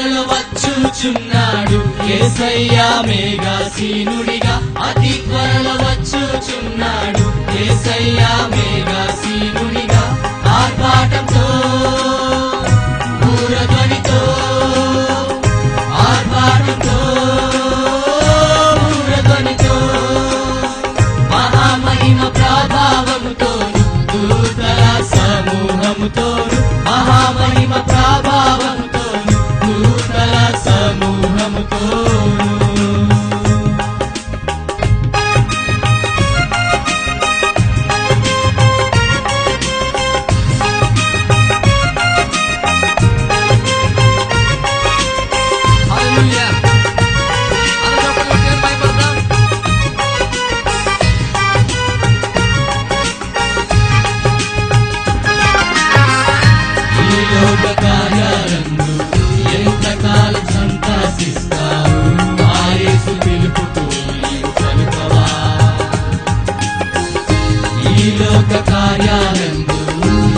త్వరలో వచ్చుచున్నాడు యేసయ్యా మేఘాసీనుడిగా, అతి త్వరలో వచ్చుచున్నాడు యేసయ్యా మేఘాసీనుడిగా. ఆర్భాటంతో బూరధ్వనితో, ఆర్భాటంతో బూరధ్వనితో, మహామహిమ ప్రభావముతోను దూతల సమూహముతోను, మహామహిమ ప్రభావముతోను దూతల సమూహముతోను. ఎంతకాలం సంతాసిస్తావు, ఆ యేసు పిలుపుతో నీవు పలుకవా. ఈ లోక కార్యాలందు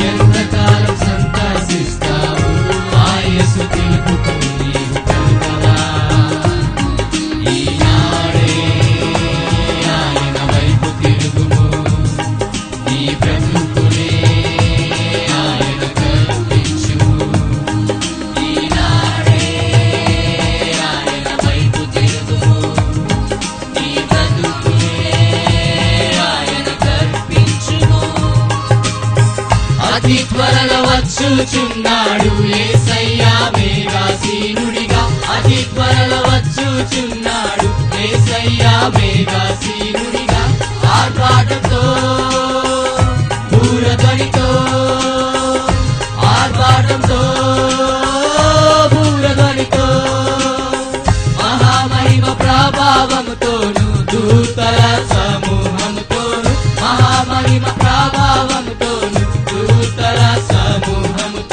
ఎంతకాలం సంతాసిస్తావు, ఆ యేసు పిలుపుతో నీవు పలుకవా. ఈనాడే ఆయన వైపు తిరుగుము, నీ బ్రతుకునే ఆయన కల్పించుము. అతి త్వరలో వచ్చుచున్నాడు యేసయ్యా మేఘాసీనుడిగా, అతి త్వరలో వచ్చుచున్నాడు యేసయ్యా మేఘాసీనుడిగా. ఆర్భాటంతో బూరధ్వనితో, ఆర్భాటంతో బూరధ్వనితో, మహామహిమ ప్రభావముతోను దూతల సమూహముతోను, మహామహిమ ప్రభావముతోను దూతల సమూహముతోను.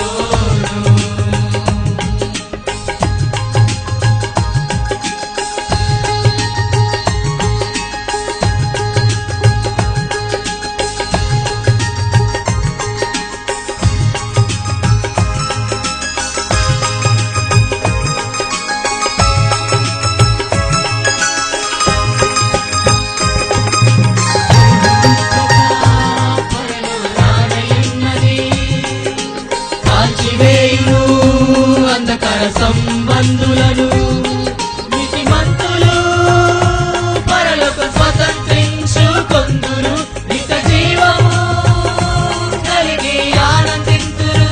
కాల్చివేయును అంధకార సంబంధులను, నీతిమంతులు పరలోక స్వతంత్రించుకొందురు, నిత్య జీవము కలిగి ఆనందింతురు.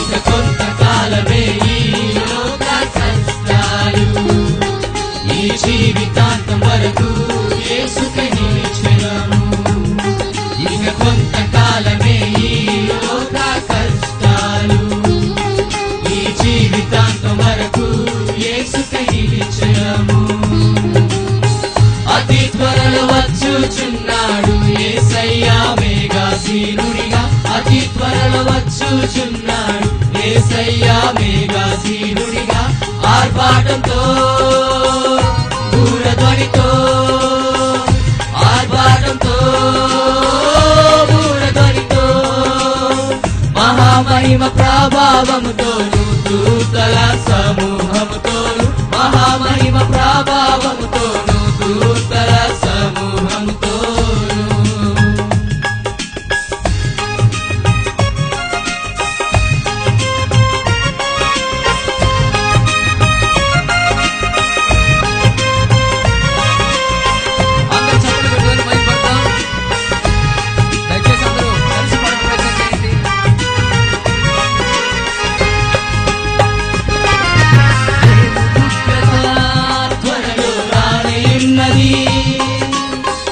ఇక కొంతకాలమే ఈ లోక కష్టాలు, ఈ జీవితాంతం వరకు యేసుకే నిలిచెదము. ఇక కొంతకాలమే ఈ లోక కష్టాలు, ఈ జీవితాంతం వరకు యేసుకే నిలిచెదము. అతి త్వరలో వచ్చుచున్నాడు యేసయ్యా మేఘాసీనుడిగా, అతి త్వరలో వచ్చుచున్నాడు యేసయ్యా మేఘాసీనుడిగా. ఆర్భాటంతో బూరధ్వనితో, ఆర్భాటంతో బూరధ్వనితో, మహామహిమ ప్రభావముతోను దూతల సమూహముతోను, మహామహిమ ప్రభావముతోను దూతల సమూహముతోను.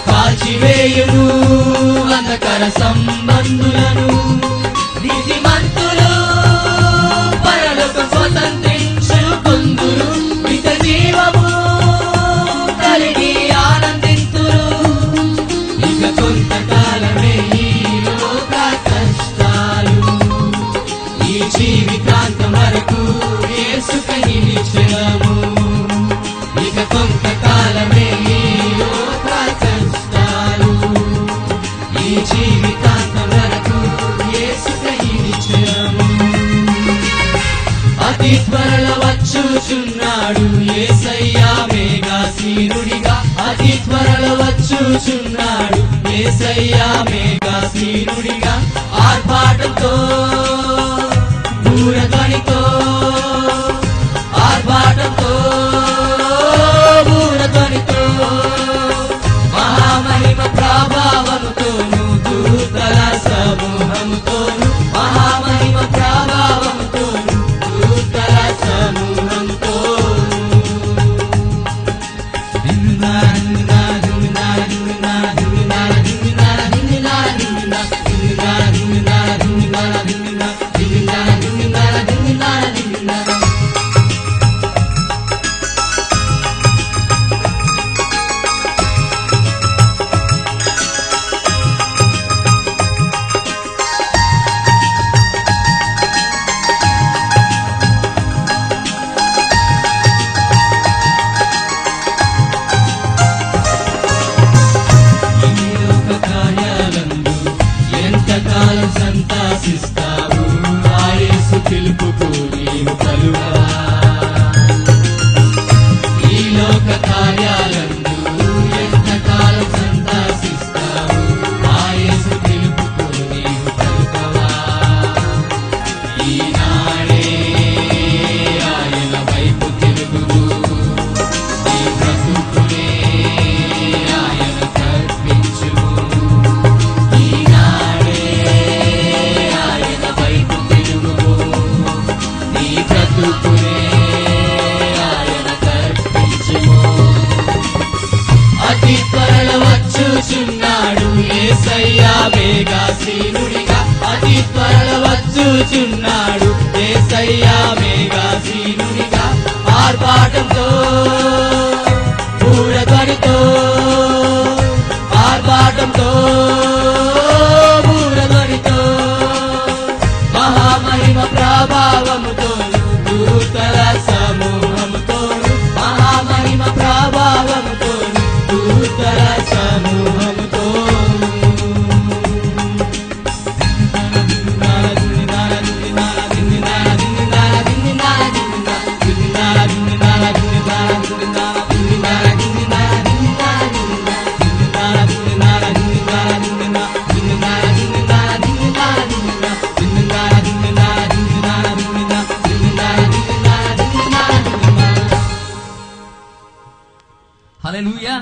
కాల్చివేయును అంధకార సంబంధులను, నీతిమంతులు పరలోక స్వతంత్రించుకొందురు, నిత్య జీవము కలిగి ఆనందింతురు. ఇక కొంతకాలమే ఈ లోక కష్టాలు, ఈ జీవితాంతం వరకు యేసుకే నిలిచెదము. ఇక కొంతకాలమే ఈ లోక కష్టాలు, ఈ జీవితాంతం వరకు యేసుకే నిలిచెదము. అతి త్వరలో వచ్చుచున్నాడు యేసయ్యా మేఘాసీనుడిగా అతి త్వరలో వచ్చుచున్నాడు యేసయ్యా మేఘాసీనుడిగా ఆర్భాటంతో బూరధ్వనితో ఆర్భాటంతో బూరధ్వనితో మహామహిమ ప్రభావముతోను దూతల సమూహముతోను మహామహిమ ప్రభావముతోను దూతల సమూహముతోను ఎంతకాలం సంతాసిస్తావు ఆ యేసు పిలుపుకు నీవు పలుకవా ఈ లోక కార్యాలందు ఎంతకాలం సంతాసిస్తావు ఆ యేసు పిలుపుకు నీవు పలుకవా ఈనాడే ఆయన వైపు తిరుగుదు నీ బ్రతుకునే ఆయన కర్పించుము అతి త్వరలో వచ్చుచున్నాడు యేసయ్యా మేఘాసీనుడిగా అతి త్వరలో వచ్చుచున్నాడు యేసయ్యా మేఘాసీనుడిగా ఆర్భాటంతో బూరధ్వనితో ఆర్భాటంతో బూరధ్వనితో మహామహిమ ప్రభావముతో దూతల సమూహముతోను మహామహిమ ప్రభావముతోను దూతల సమూహముతోను హల్లెలూయా.